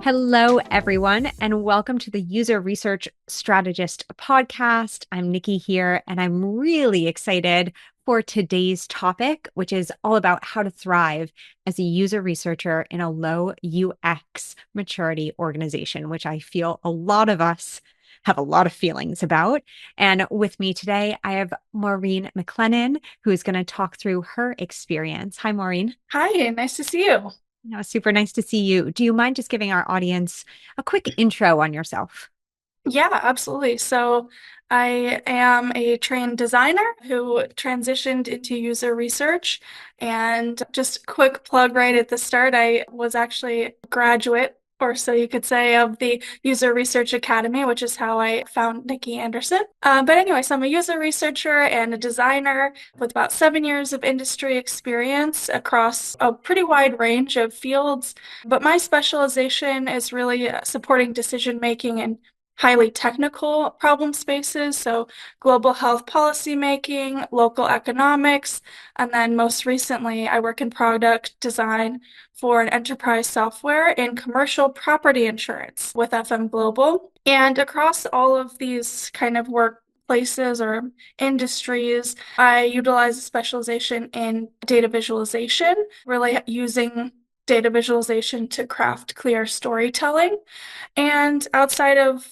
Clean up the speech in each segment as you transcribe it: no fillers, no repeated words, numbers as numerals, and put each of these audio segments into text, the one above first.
Hello, everyone, and welcome to the User Research Strategist podcast. I'm Nikki here, and I'm really excited for today's topic, which is all about how to thrive as a user researcher in a low UX maturity organization, which I feel a lot of us have a lot of feelings about. And with me today, I have Maureen McLennon, who is going to talk through her experience. Hi, Maureen. Hi, nice to see you. Super nice to see you. Do you mind just giving our audience a quick intro on yourself? Yeah, absolutely. So I am a trained designer who transitioned into user research. And just quick plug right at the start, I was actually a graduate, or so you could say, of the User Research Academy, which is how I found Nikki Anderson. But anyway, so I'm a user researcher and a designer with about 7 years of industry experience across a pretty wide range of fields. But my specialization is really supporting decision making and highly technical problem spaces, so global health policy making, local economics, and then most recently, I work in product design for an enterprise software in commercial property insurance with FM Global. And across all of these kind of workplaces or industries, I utilize a specialization in data visualization, really using data visualization to craft clear storytelling. And outside of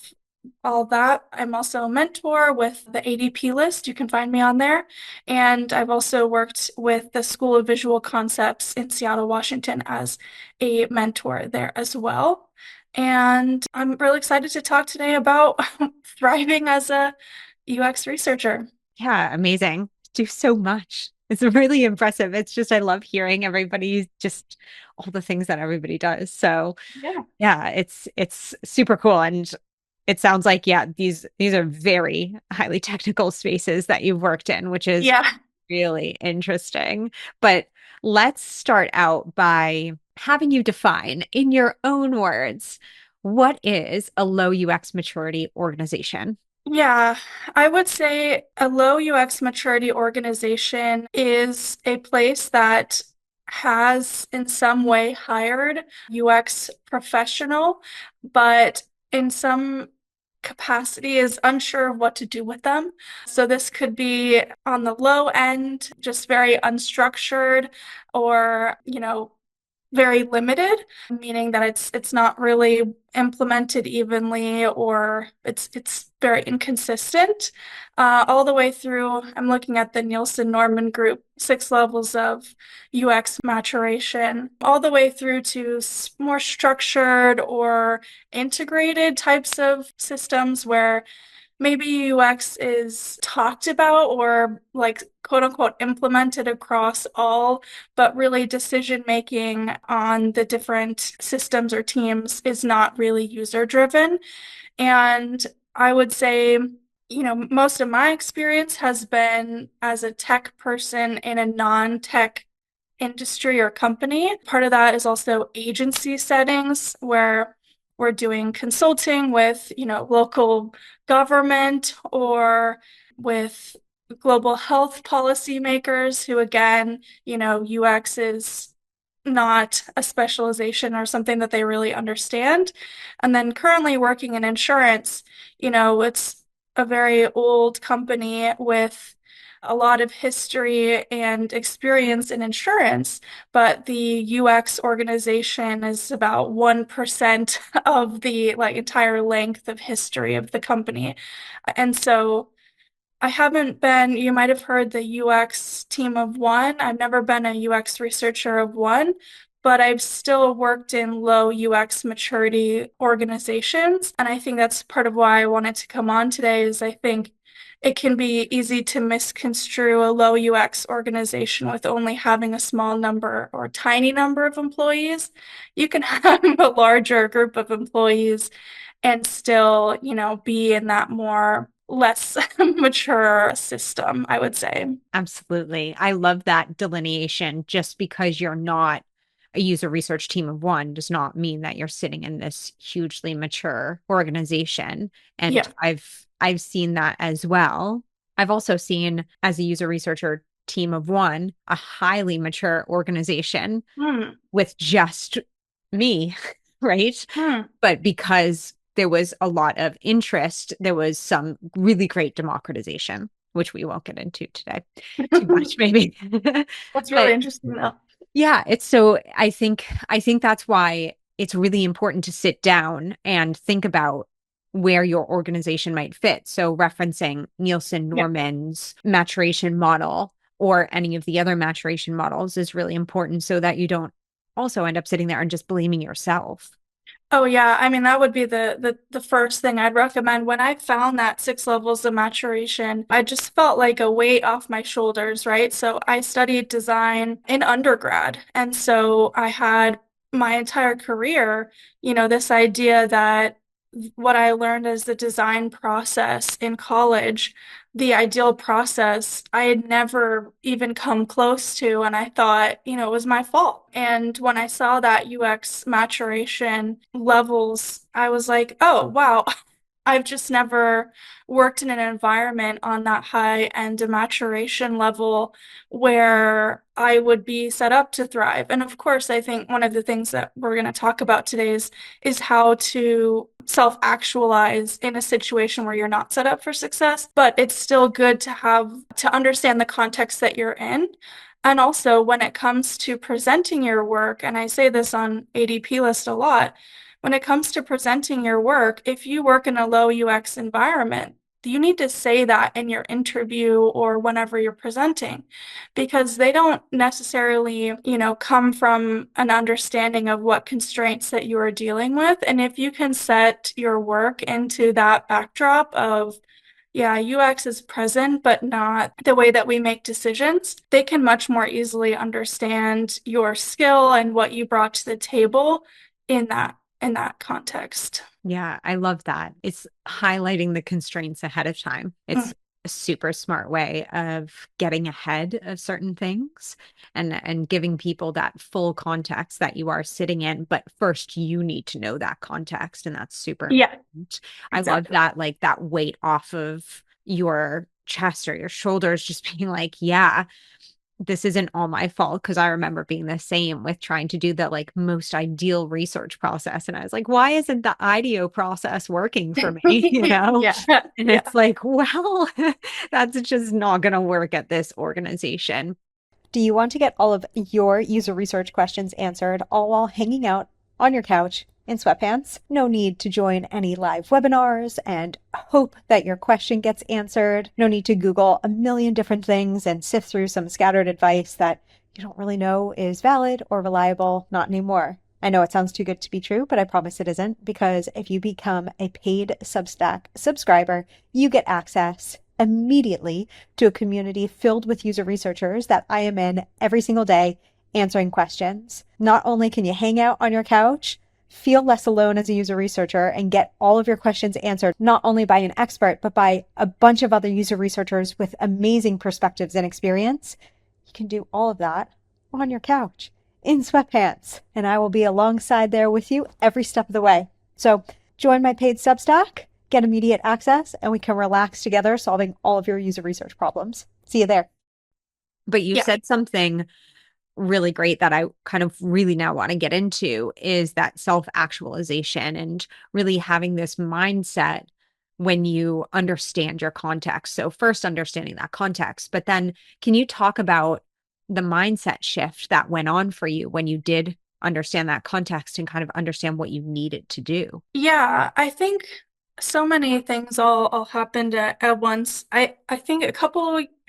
all that, I'm also a mentor with the ADPList. You can find me on there. And I've also worked with the School of Visual Concepts in Seattle, Washington as a mentor there as well. And I'm really excited to talk today about thriving as a UX researcher. Yeah, amazing. Do so much. It's really impressive. It's just, I love hearing everybody just all the things that everybody does. So Yeah. yeah, it's super cool. And it sounds like, yeah, these are very highly technical spaces that you've worked in, which is Yeah. really interesting. But let's start out by having you define in your own words, what is a low UX maturity organization? Yeah, I would say a low UX maturity organization is a place that has in some way hired UX professional, but in some capacity is unsure of what to do with them. So this could be on the low end, just very unstructured or, very limited, meaning that it's not really implemented evenly or it's very inconsistent. All the way through, I'm looking at the Nielsen Norman Group, 6 levels of UX maturation, all the way through to more structured or integrated types of systems where maybe UX is talked about or like quote unquote implemented across all, but really decision making on the different systems or teams is not really user driven. And I would say, most of my experience has been as a tech person in a non-tech industry or company. Part of that is also agency settings where we're doing consulting with, local government or with global health policymakers who, again, UX is not a specialization or something that they really understand. And then currently working in insurance, it's a very old company with a lot of history and experience in insurance, but the UX organization is about 1% of the like entire length of history of the company. And so I haven't been, you might have heard the UX team of one. I've never been a UX researcher of one, but I've still worked in low UX maturity organizations. And I think that's part of why I wanted to come on today is I think it can be easy to misconstrue a low UX organization with only having a small number or tiny number of employees. You can have a larger group of employees and still, be in that more less mature system, I would say. Absolutely. I love that delineation. Just because you're not a user research team of one does not mean that you're sitting in this hugely mature organization. And Yeah. I've seen that as well. I've also seen as a user researcher team of one, a highly mature organization Hmm. with just me. right? Hmm. But because there was a lot of interest, there was some really great democratization, which we won't get into today too much, maybe. That's really But interesting though. yeah, it's so I think that's why it's really important to sit down and think about where your organization might fit. So referencing Nielsen Yeah. Norman's maturation model or any of the other maturation models is really important so that you don't also end up sitting there and just blaming yourself. Oh yeah, I mean that would be the first thing I'd recommend. When I found that 6 levels of maturation, I just felt like a weight off my shoulders, right? So I studied design in undergrad, and so I had my entire career, this idea that what I learned as the design process in college, the ideal process, I had never even come close to, and I thought, it was my fault. And when I saw that UX maturation levels, I was like, oh, wow, I've just never worked in an environment on that high end maturation level where I would be set up to thrive. And of course, I think one of the things that we're going to talk about today is how to self-actualize in a situation where you're not set up for success, but it's still good to have to understand the context that you're in. And also when it comes to presenting your work, and I say this on ADPList a lot, when it comes to presenting your work, if you work in a low UX environment, you need to say that in your interview or whenever you're presenting, because they don't necessarily, come from an understanding of what constraints that you are dealing with. And if you can set your work into that backdrop of, yeah, UX is present, but not the way that we make decisions, they can much more easily understand your skill and what you brought to the table in that context. Yeah, I love that. It's highlighting the constraints ahead of time. Mm, It's a super smart way of getting ahead of certain things and giving people that full context that you are sitting in. But first, you need to know that context, and that's super yeah, important. I love exactly. that, like that weight off of your chest or your shoulders, just being like, yeah, this isn't all my fault because I remember being the same with trying to do the like most ideal research process. And I was like, why isn't the IDEO process working for me? You know? Yeah, And yeah. it's like, well, that's just not going to work at this organization. Do you want to get all of your user research questions answered all while hanging out on your couch in sweatpants? No need to join any live webinars and hope that your question gets answered. No need to Google a million different things and sift through some scattered advice that you don't really know is valid or reliable. Not anymore. I know it sounds too good to be true, but I promise it isn't, because if you become a paid Substack subscriber, you get access immediately to a community filled with user researchers that I am in every single day answering questions. Not only can you hang out on your couch, feel less alone as a user researcher, and get all of your questions answered, not only by an expert, but by a bunch of other user researchers with amazing perspectives and experience, you can do all of that on your couch in sweatpants. And I will be alongside there with you every step of the way. So join my paid Substack, get immediate access, and we can relax together solving all of your user research problems. See you there. But you Yeah. said something really great that I kind of really now want to get into is that self-actualization and really having this mindset when you understand your context. So first understanding that context, but then can you talk about the mindset shift that went on for you when you did understand that context and kind of understand what you needed to do? Yeah, I think so many things all happened at once. I think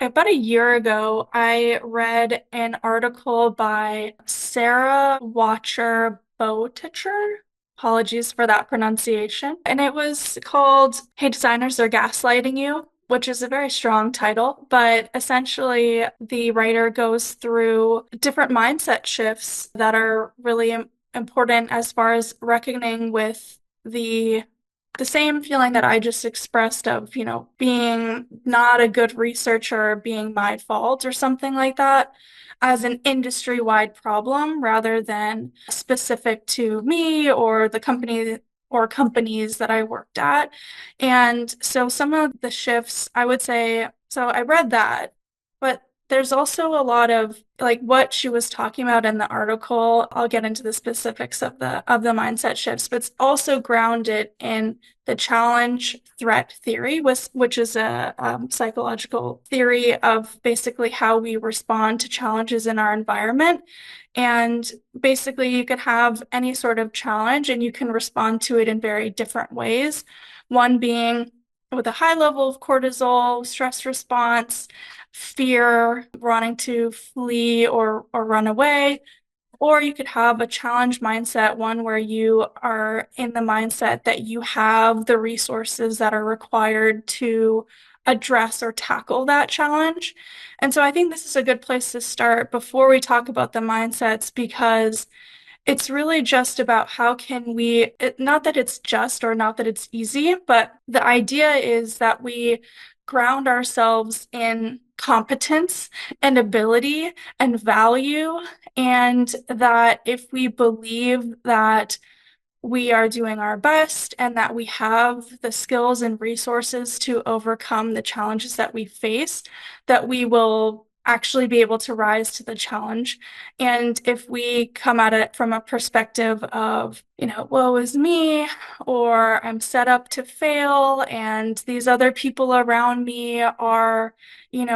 about a year ago, I read an article by Sarah Watcher Bowtitcher. Apologies for that pronunciation. And it was called Hey Designers, They're Gaslighting You, which is a very strong title. But essentially, the writer goes through different mindset shifts that are really important as far as reckoning with the the same feeling that I just expressed of, being not a good researcher, being my fault or something like that, as an industry-wide problem rather than specific to me or the company or companies that I worked at. And so some of the shifts, I would say, so I read that, but there's also a lot of like what she was talking about in the article. I'll get into the specifics of the mindset shifts, but it's also grounded in the challenge threat theory, which is a psychological theory of basically how we respond to challenges in our environment. And basically, you could have any sort of challenge and you can respond to it in very different ways. One being with a high level of cortisol, stress response, fear, wanting to flee or run away. Or you could have a challenge mindset, one where you are in the mindset that you have the resources that are required to address or tackle that challenge. And so I think this is a good place to start before we talk about the mindsets because it's really just about how can we, not that it's just or not that it's easy, but the idea is that we ground ourselves in competence and ability and value, and that if we believe that we are doing our best and that we have the skills and resources to overcome the challenges that we face, that we will actually be able to rise to the challenge. And if we come at it from a perspective of, woe is me, or I'm set up to fail, and these other people around me are,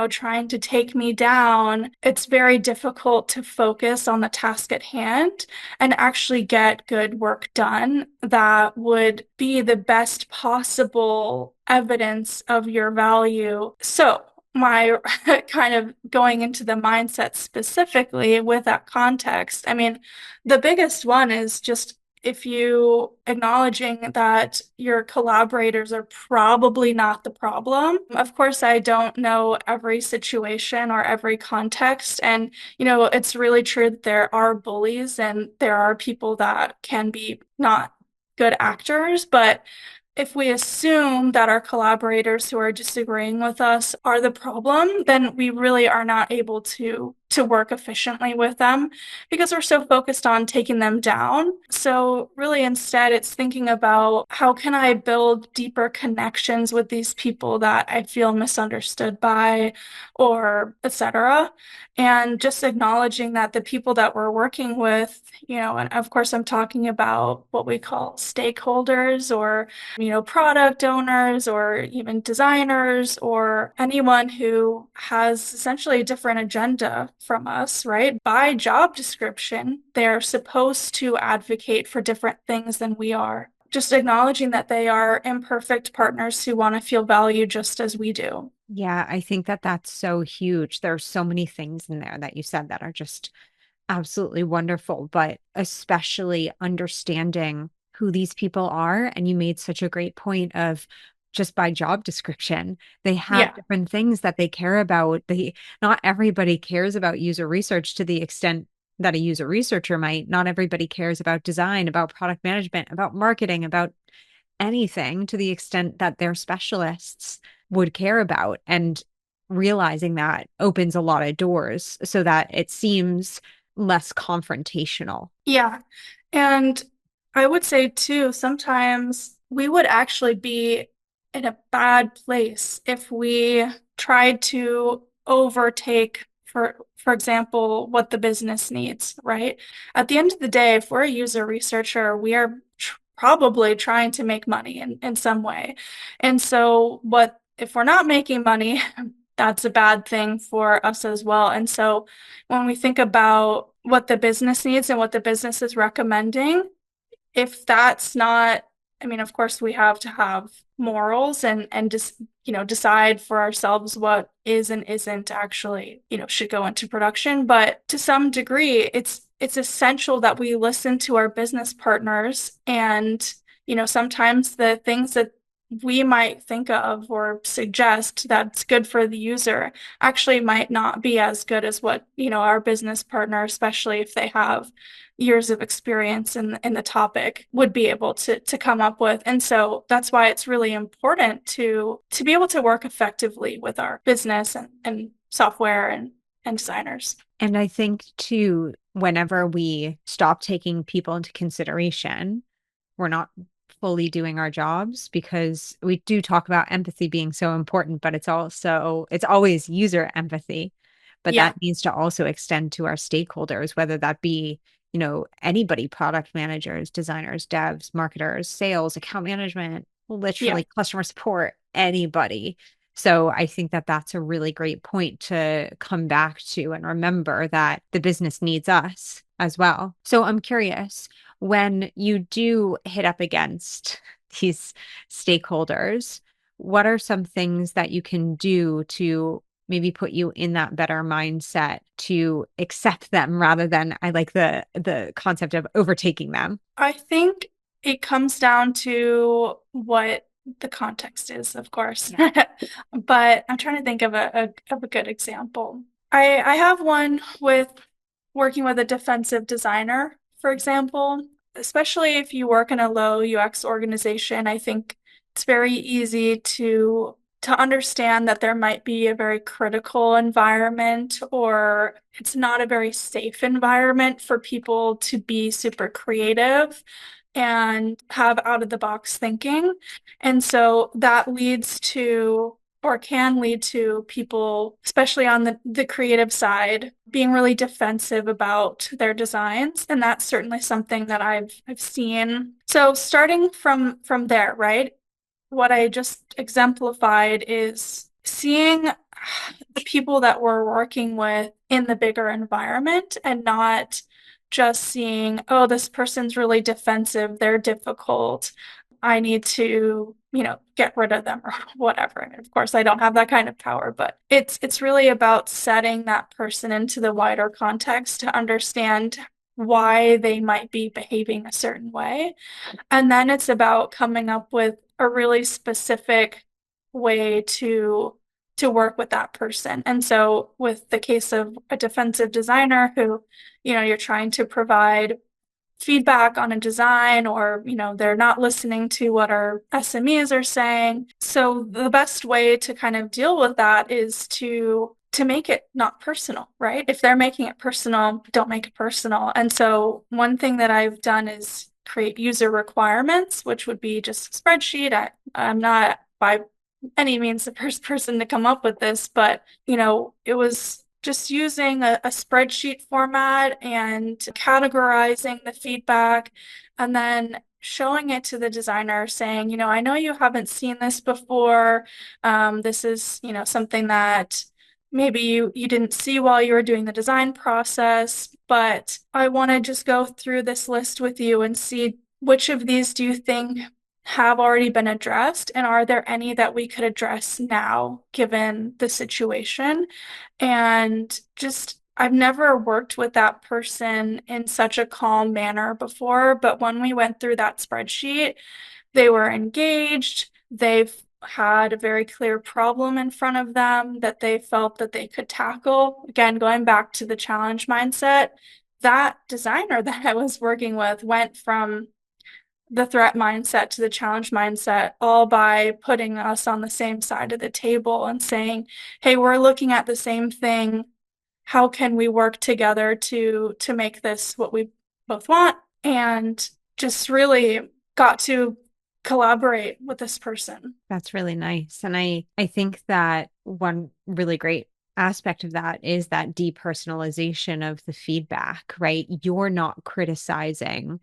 trying to take me down, it's very difficult to focus on the task at hand and actually get good work done that would be the best possible evidence of your value. So, my kind of going into the mindset specifically with that context, I mean, the biggest one is just if you acknowledging that your collaborators are probably not the problem. Of course, I don't know every situation or every context. And, it's really true that there are bullies and there are people that can be not good actors, but if we assume that our collaborators who are disagreeing with us are the problem, then we really are not able to work efficiently with them because we're so focused on taking them down. So really instead it's thinking about how can I build deeper connections with these people that I feel misunderstood by or etc. And just acknowledging that the people that we're working with, and of course I'm talking about what we call stakeholders or product owners or even designers or anyone who has essentially a different agenda from us, right? By job description, they're supposed to advocate for different things than we are. Just acknowledging that they are imperfect partners who want to feel valued just as we do. Yeah, I think that that's so huge. There's so many things in there that you said that are just absolutely wonderful, but especially understanding who these people are. And you made such a great point of just by job description, they have Yeah. different things that they care about. Not everybody cares about user research to the extent that a user researcher might. Not everybody cares about design, about product management, about marketing, about anything to the extent that their specialists would care about. And realizing that opens a lot of doors so that it seems less confrontational. Yeah. And I would say too, sometimes we would actually be in a bad place if we tried to overtake, for example, what the business needs, right? At the end of the day, if we're a user researcher, we are probably trying to make money in some way. And so what if we're not making money, that's a bad thing for us as well. And so when we think about what the business needs and what the business is recommending, if that's not, I mean, of course, we have to have morals and just, decide for ourselves what is and isn't actually, should go into production. But to some degree, it's essential that we listen to our business partners and, sometimes the things that we might think of or suggest that's good for the user actually might not be as good as what, our business partner, especially if they have years of experience in the topic, would be able to come up with. And so that's why it's really important to be able to work effectively with our business and software and designers. And I think too, whenever we stop taking people into consideration, we're not fully doing our jobs because we do talk about empathy being so important, but it's always user empathy. but Yeah. that needs to also extend to our stakeholders, whether that be, anybody, product managers, designers, devs, marketers, sales, account management, Yeah. literally customer support, anybody. So I think that that's a really great point to come back to and remember that the business needs us as well. So I'm curious, when you do hit up against these stakeholders, what are some things that you can do to maybe put you in that better mindset to accept them rather than, I like the concept of overtaking them? I think it comes down to what the context is, of course. Yeah. But I'm trying to think of a good example. I have one with working with a defensive designer, for example, especially if you work in a low UX organization. I think it's very easy to understand that there might be a very critical environment, or it's not a very safe environment for people to be super creative and have out of the box thinking. And so that leads to, or can lead to, people, especially on the creative side, being really defensive about their designs. And that's certainly something that I've seen. So starting from there, right? What I just exemplified is seeing the people that we're working with in the bigger environment, and not just seeing, oh, this person's really defensive, they're difficult, I need to, get rid of them or whatever. And of course, I don't have that kind of power, but it's really about setting that person into the wider context to understand why they might be behaving a certain way. And then it's about coming up with a really specific way to work with that person. And so with the case of a defensive designer who, you're trying to provide feedback on a design, or they're not listening to what our SMEs are saying. So the best way to kind of deal with that is to make it not personal, right? If they're making it personal, don't make it personal. And so one thing that I've done is create user requirements, which would be just a spreadsheet. I'm not by any means the first person to come up with this, but it was just using a spreadsheet format and categorizing the feedback, and then showing it to the designer saying, I know you haven't seen this before. This is, something that maybe you didn't see while you were doing the design process, but I want to just go through this list with you and see which of these do you think have already been addressed, and are there any that we could address now given the situation? And just, I've never worked with that person in such a calm manner before, but when we went through that spreadsheet, they were engaged. They've had a very clear problem in front of them that they felt that they could tackle. Again, going back to the challenge mindset, that designer that I was working with went from the threat mindset to the challenge mindset, all by putting us on the same side of the table and saying, hey, we're looking at the same thing. How can we work together to make this what we both want? And just really got to collaborate with this person. That's really nice. And I think that one really great aspect of that is that depersonalization of the feedback, right? You're not criticizing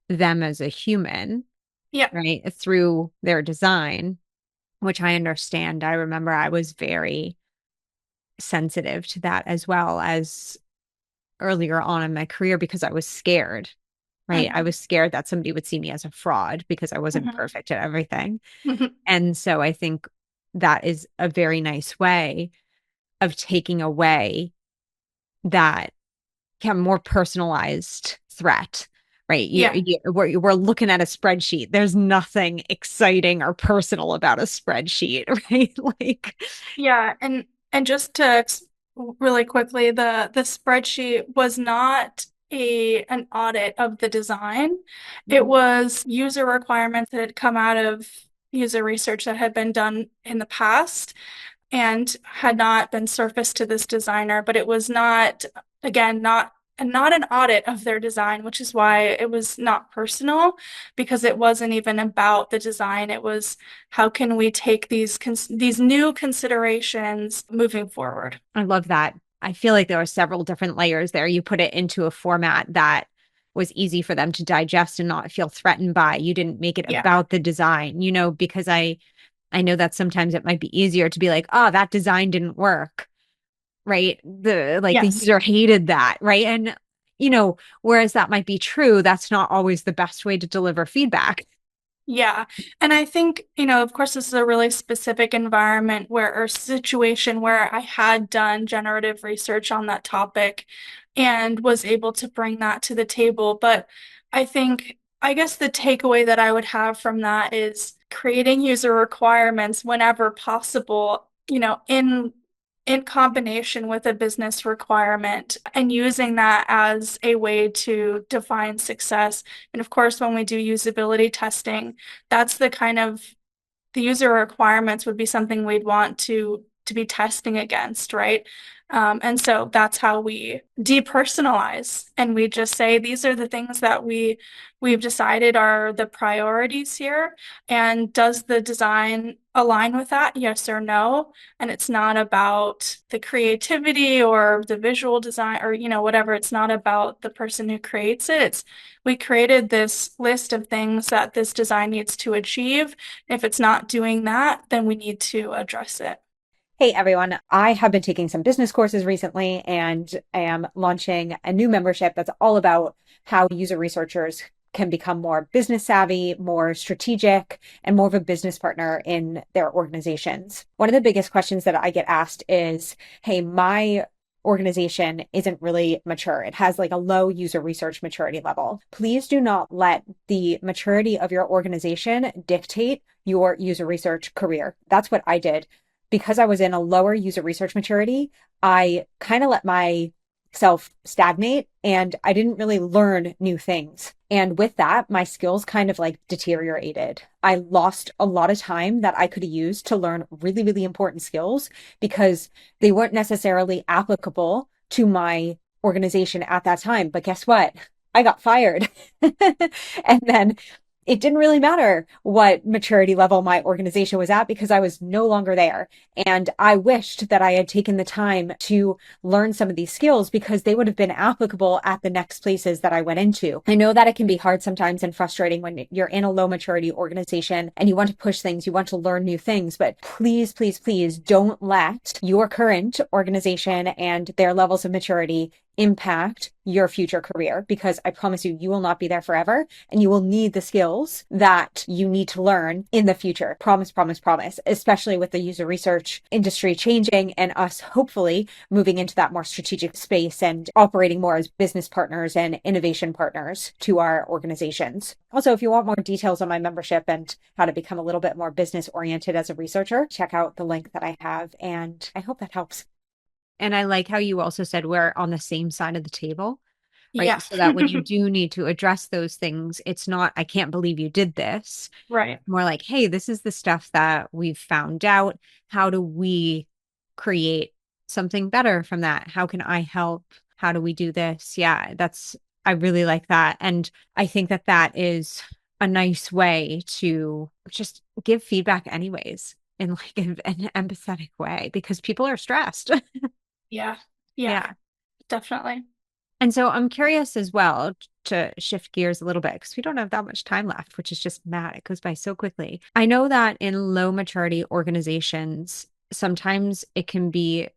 them as a human, Yeah. right? Through their design, which I understand. I remember I was very sensitive to that as well as earlier on in my career because I was scared, right? I Mm-hmm. was scared that somebody would see me as a fraud because I wasn't Mm-hmm. perfect at everything. Mm-hmm. And so I think that is a very nice way of taking away that kind of more personalized threat, right? Yeah. We're looking at a spreadsheet. There's nothing exciting or personal about a spreadsheet, right? Like, Yeah, and just to really quickly, the spreadsheet was not a an audit of the design. It was user requirements that had come out of user research that had been done in the past and had not been surfaced to this designer, but it was not, again, not an audit of their design, which is why it was not personal, because it wasn't even about the design. It was, how can we take these new considerations moving forward? I love that I feel like there were several different layers there. You put it into a format that was easy for them to digest and not feel threatened by. You didn't make it Yeah. about the design, because I know that sometimes it might be easier to be like, oh, that design didn't work, right? The Yes. user hated that, right? And whereas that might be true, that's not always the best way to deliver feedback. Yeah. And I think, of course, this is a really specific environment or situation where I had done generative research on that topic and was able to bring that to the table. But I guess the takeaway that I would have from that is creating user requirements whenever possible, in combination with a business requirement and using that as a way to define success. And of course, when we do usability testing, that's the user requirements would be something we'd want to be testing against, right? And so that's how we depersonalize, and we just say these are the things that we've decided are the priorities here, and does the design align with that? Yes or no? And it's not about the creativity or the visual design or whatever. It's not about the person who creates it. It's we created this list of things that this design needs to achieve. If it's not doing that, then we need to address it. Hey everyone, I have been taking some business courses recently and am launching a new membership that's all about how user researchers can become more business savvy, more strategic, and more of a business partner in their organizations. One of the biggest questions that I get asked is, hey, my organization isn't really mature. It has like a low user research maturity level. Please do not let the maturity of your organization dictate your user research career. That's what I did because I was in a lower user research maturity. I kind of let myself stagnate and I didn't really learn new things. And with that, my skills kind of like deteriorated. I lost a lot of time that I could have used to learn really, really important skills because they weren't necessarily applicable to my organization at that time. But guess what? I got fired. And then it didn't really matter what maturity level my organization was at because I was no longer there. And I wished that I had taken the time to learn some of these skills because they would have been applicable at the next places that I went into. I know that it can be hard sometimes and frustrating when you're in a low maturity organization and you want to push things, you want to learn new things, but please, please, please don't let your current organization and their levels of maturity impact your future career because I promise you, you will not be there forever and you will need the skills that you need to learn in the future. Promise, promise, promise, especially with the user research industry changing and us hopefully moving into that more strategic space and operating more as business partners and innovation partners to our organizations. Also, if you want more details on my membership and how to become a little bit more business oriented as a researcher, check out the link that I have. And I hope that helps. And I like how you also said we're on the same side of the table, right? Yeah. So that when you do need to address those things, it's not, I can't believe you did this. Right. More like, hey, this is the stuff that we've found out. How do we create something better from that? How can I help? How do we do this? Yeah, I really like that. And I think that that is a nice way to just give feedback anyways in like an empathetic way because people are stressed. Yeah. Yeah, Yeah. definitely. And so I'm curious as well to shift gears a little bit because we don't have that much time left, which is just mad. It goes by so quickly. I know that in low maturity organizations, sometimes it can be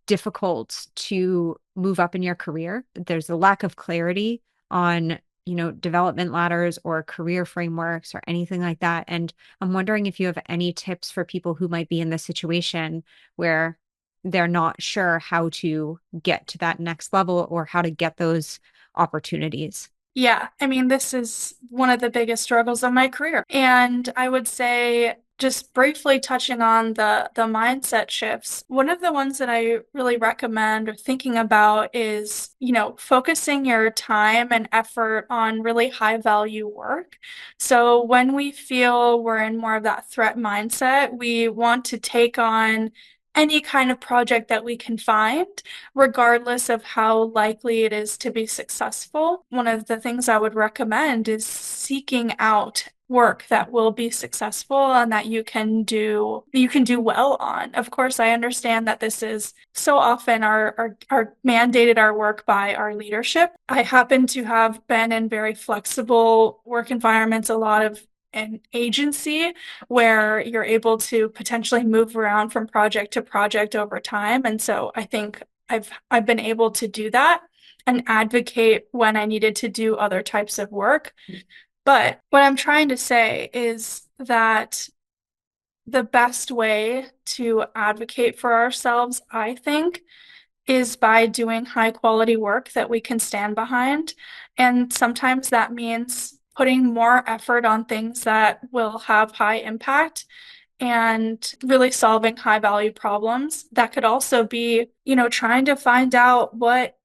difficult to move up in your career. There's a lack of clarity on, development ladders or career frameworks or anything like that. And I'm wondering if you have any tips for people who might be in this situation where they're not sure how to get to that next level or how to get those opportunities. Yeah, I mean, this is one of the biggest struggles of my career. And I would say, just briefly touching on the mindset shifts, one of the ones that I really recommend or thinking about is, focusing your time and effort on really high value work. So when we feel we're in more of that threat mindset, we want to take on any kind of project that we can find, regardless of how likely it is to be successful. One of the things I would recommend is seeking out work that will be successful and that you can do well on. Of course, I understand that this is so often our mandated our work by our leadership. I happen to have been in very flexible work environments, a lot of an agency where you're able to potentially move around from project to project over time. And so I think I've been able to do that and advocate when I needed to do other types of work. But what I'm trying to say is that the best way to advocate for ourselves, I think, is by doing high quality work that we can stand behind. And sometimes that means putting more effort on things that will have high impact and really solving high value problems. That could also be, trying to find out what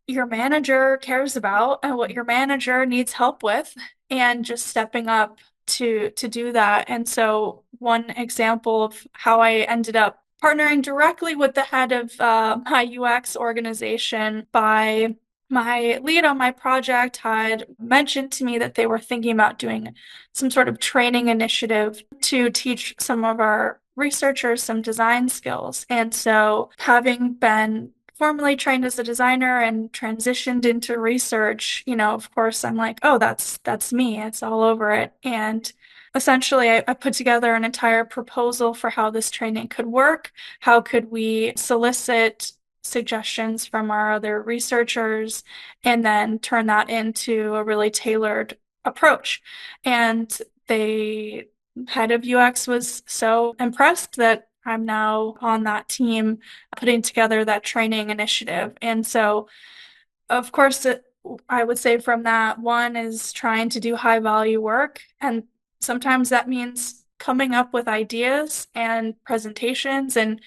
your manager cares about and what your manager needs help with and just stepping up to do that. And so one example of how I ended up partnering directly with the head of my UX organization by my lead on my project had mentioned to me that they were thinking about doing some sort of training initiative to teach some of our researchers some design skills. And so having been formally trained as a designer and transitioned into research, of course, I'm like, oh, that's me. It's all over it. And essentially, I put together an entire proposal for how this training could work. How could we solicit suggestions from our other researchers and then turn that into a really tailored approach. And the head of UX was so impressed that I'm now on that team putting together that training initiative. And so, of course, I would say from that, one is trying to do high value work. And sometimes that means coming up with ideas and presentations and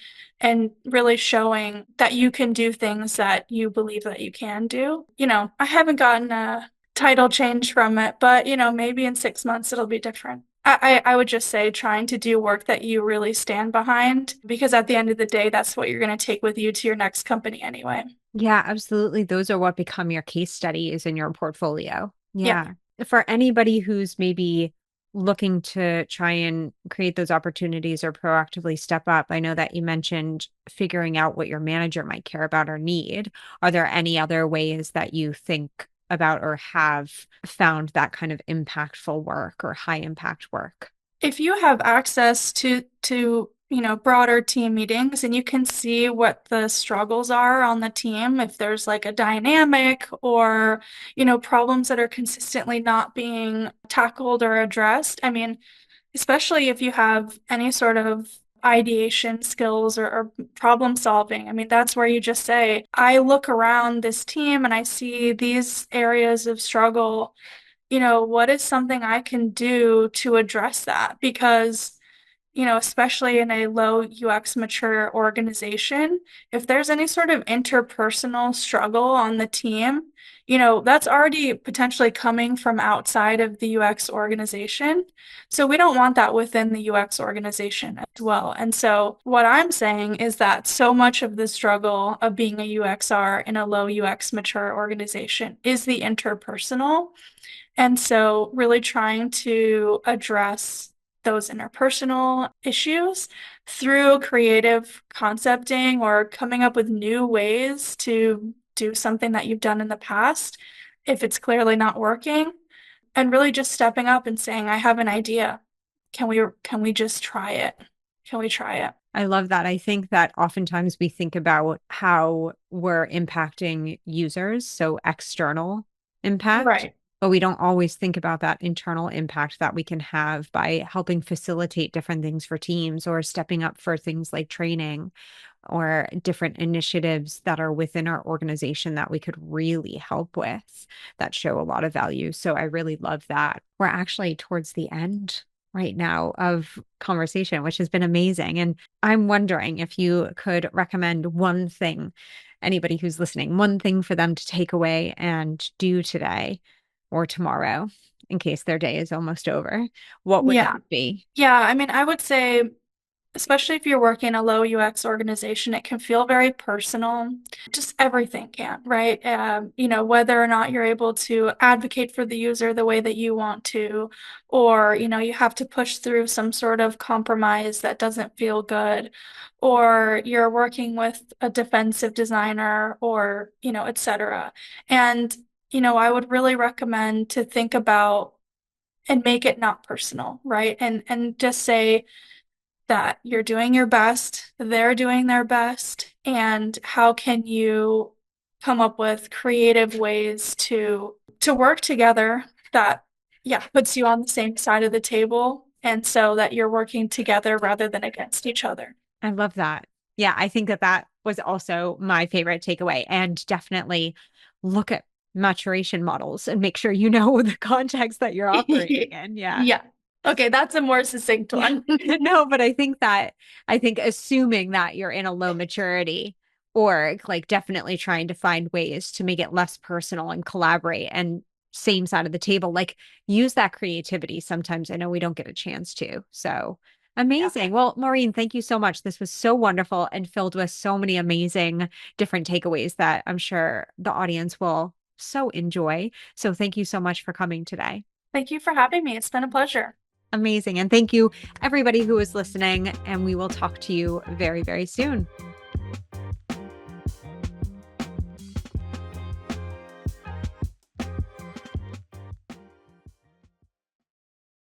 really showing that you can do things that you believe that you can do. I haven't gotten a title change from it, but maybe in 6 months it'll be different. I would just say trying to do work that you really stand behind, because at the end of the day, that's what you're going to take with you to your next company anyway. Yeah, absolutely. Those are what become your case studies in your portfolio. Yeah. Yeah. For anybody who's maybe looking to try and create those opportunities or proactively step up, I know that you mentioned figuring out what your manager might care about or need. Are there any other ways that you think about or have found that kind of impactful work or high impact work? If you have access to broader team meetings and you can see what the struggles are on the team, if there's like a dynamic or problems that are consistently not being tackled or addressed, I mean, especially if you have any sort of ideation skills or problem solving. I mean, that's where you just say, I look around this team and I see these areas of struggle. What is something I can do to address that? Because, especially in a low UX mature organization, if there's any sort of interpersonal struggle on the team, that's already potentially coming from outside of the UX organization. So we don't want that within the UX organization as well. And so what I'm saying is that so much of the struggle of being a UXR in a low UX mature organization is the interpersonal. And so, really trying to address those interpersonal issues through creative concepting or coming up with new ways to do something that you've done in the past, if it's clearly not working, and really just stepping up and saying, I have an idea. Can we just try it? Can we try it? I love that. I think that oftentimes we think about how we're impacting users, so external impact, Right. but we don't always think about that internal impact that we can have by helping facilitate different things for teams or stepping up for things like training or different initiatives that are within our organization that we could really help with that show a lot of value. So I really love that. We're actually towards the end right now of conversation, which has been amazing. And I'm wondering if you could recommend one thing, anybody who's listening, one thing for them to take away and do today or tomorrow in case their day is almost over. What would Yeah. that be? Yeah. I mean, I would say especially if you're working in a low UX organization, it can feel very personal. Just everything can, right? Whether or not you're able to advocate for the user the way that you want to, or, you have to push through some sort of compromise that doesn't feel good, or you're working with a defensive designer, or, et cetera. And, I would really recommend to think about and make it not personal, right? And just say, that you're doing your best, they're doing their best, and how can you come up with creative ways to work together that yeah, puts you on the same side of the table and so that you're working together rather than against each other. I love that. Yeah, I think that that was also my favorite takeaway. And definitely look at maturation models and make sure you know the context that you're operating in. Yeah. Yeah. Okay, that's a more succinct Yeah. one. No, but I think assuming that you're in a low maturity org, like definitely trying to find ways to make it less personal and collaborate and same side of the table, like use that creativity. Sometimes I know we don't get a chance to. So Yeah. amazing. Well, Maureen, thank you so much. This was so wonderful and filled with so many amazing different takeaways that I'm sure the audience will so enjoy. So thank you so much for coming today. Thank you for having me. It's been a pleasure. Amazing. And thank you, everybody who is listening. And we will talk to you very, very soon.